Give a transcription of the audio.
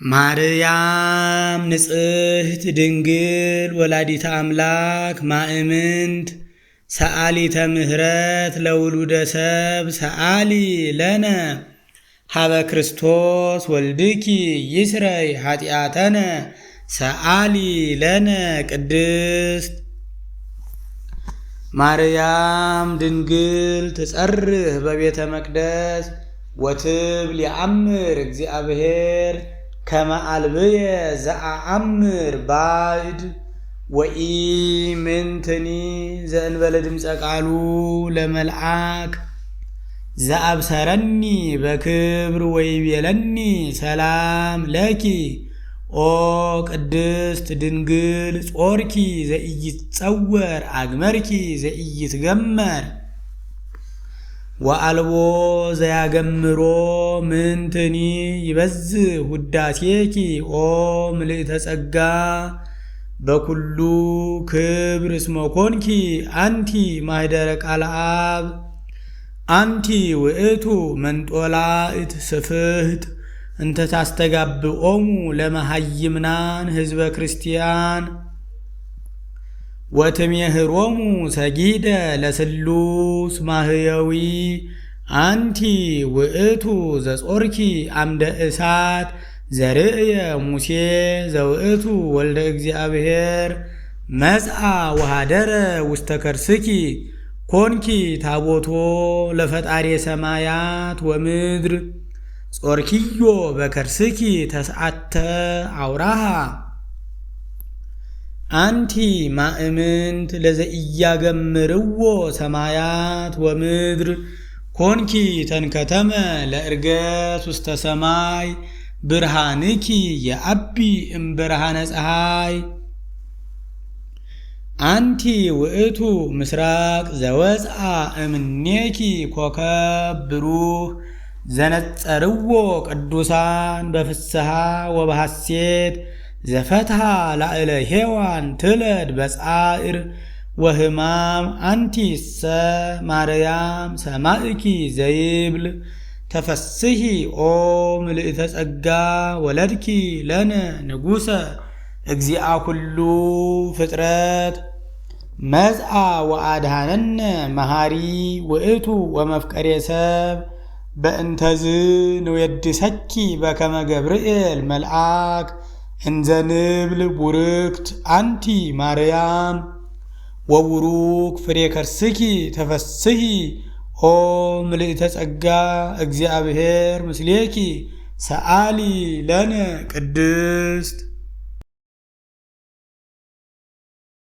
ማርያም ንጽሕት ድንግል ወላዲተ አምላክ ማእምንት ሰአሊተ ምሕረት ለውሉደ ሰብ ሰአሊ ለነ ሀበ ክርስቶስ ወልድኪ ይስረይ ኃጢአተነ ሰአሊ ለነ ቅድስት ማርያም ድንግል ትጸርህ በቤተ መቅደስ ወትብል የአምር እግዚአብሔር ከመ አልብየ ዘአአምር ባዕድ ወኢ ምንትኒ ዘእንበለ ድምፀ ቃሉ ለመልአክ ዘአብሰረኒ በክብር ወይቤለኒ ሰላም ለኪ ኦ ቅድስት ድንግል ጾርኪ ዘኢይትጸወር አግመርኪ ዘኢይትገመር ወአልቦ ዘያገምሮ ምንትኒ ይበዝሕ ውዳሴኪ ኦ ምልዕተ ጸጋ በኩሉ ክብር እስመ ኮንኪ አንቲ ማኅደረ ቃለ አብ አንቲ ውእቱ መንጦላእት ስፍሕት እንተ ታስተጋብኦሙ ለመሃይምናን ሕዝበ ክርስቲያን ወትሜህሮሙ ሰጊደ ለስሉስ ማህየዊ አንቲ ውእቱ ዘጾርኪ አምደ እሳት ዘርእየ ሙሴ ዘውእቱ ወልደ እግዚአብሔር መጽአ ወሃደረ ውስተ ከርስኪ ኮንኪ ታቦቶ ለፈጣሪ ሰማያት ወምድር ጾርኪዮ በከርስኪ ተስዓተ አውራሃ አንቲ ማእምንት ለዘኢያገምርዎ ሰማያት ወምድር ኮንኪ ተንከተመ ለዕርገት ውስተ ሰማይ ብርሃንኪ የአቢ እምብርሃነ ፀሐይ አንቲ ውእቱ ምስራቅ ዘወፅአ እምኔኪ ኮከብ ብሩህ ዘነጸርዎ ቅዱሳን በፍስሐ ወበሐሴት ዘፈትሐ ላዕለ ሔዋን ትለድ በጻዕር ወህማም አንቲሰ ማርያም ሰማዕኪ ዘይብል ተፈስሒ ኦ ምልዕተ ጸጋ ወለድኪ ለነ ንጉሰ እግዚአ ኩሉ ፍጥረት መጽአ ወአድኀነነ መሃሪ ውእቱ ወመፍቀሬ ሰብ በእንተዝ ንዌድሰኪ በከመ ገብርኤል መልአክ እንዘ ንብል ቡርክት አንቲ ማርያም ወቡሩክ ፍሬ ከርስኪ ተፈስሒ ኦ ምልዕተ ጸጋ እግዚአብሔር ምስሌኪ ሰአሊ ለነ ቅድስት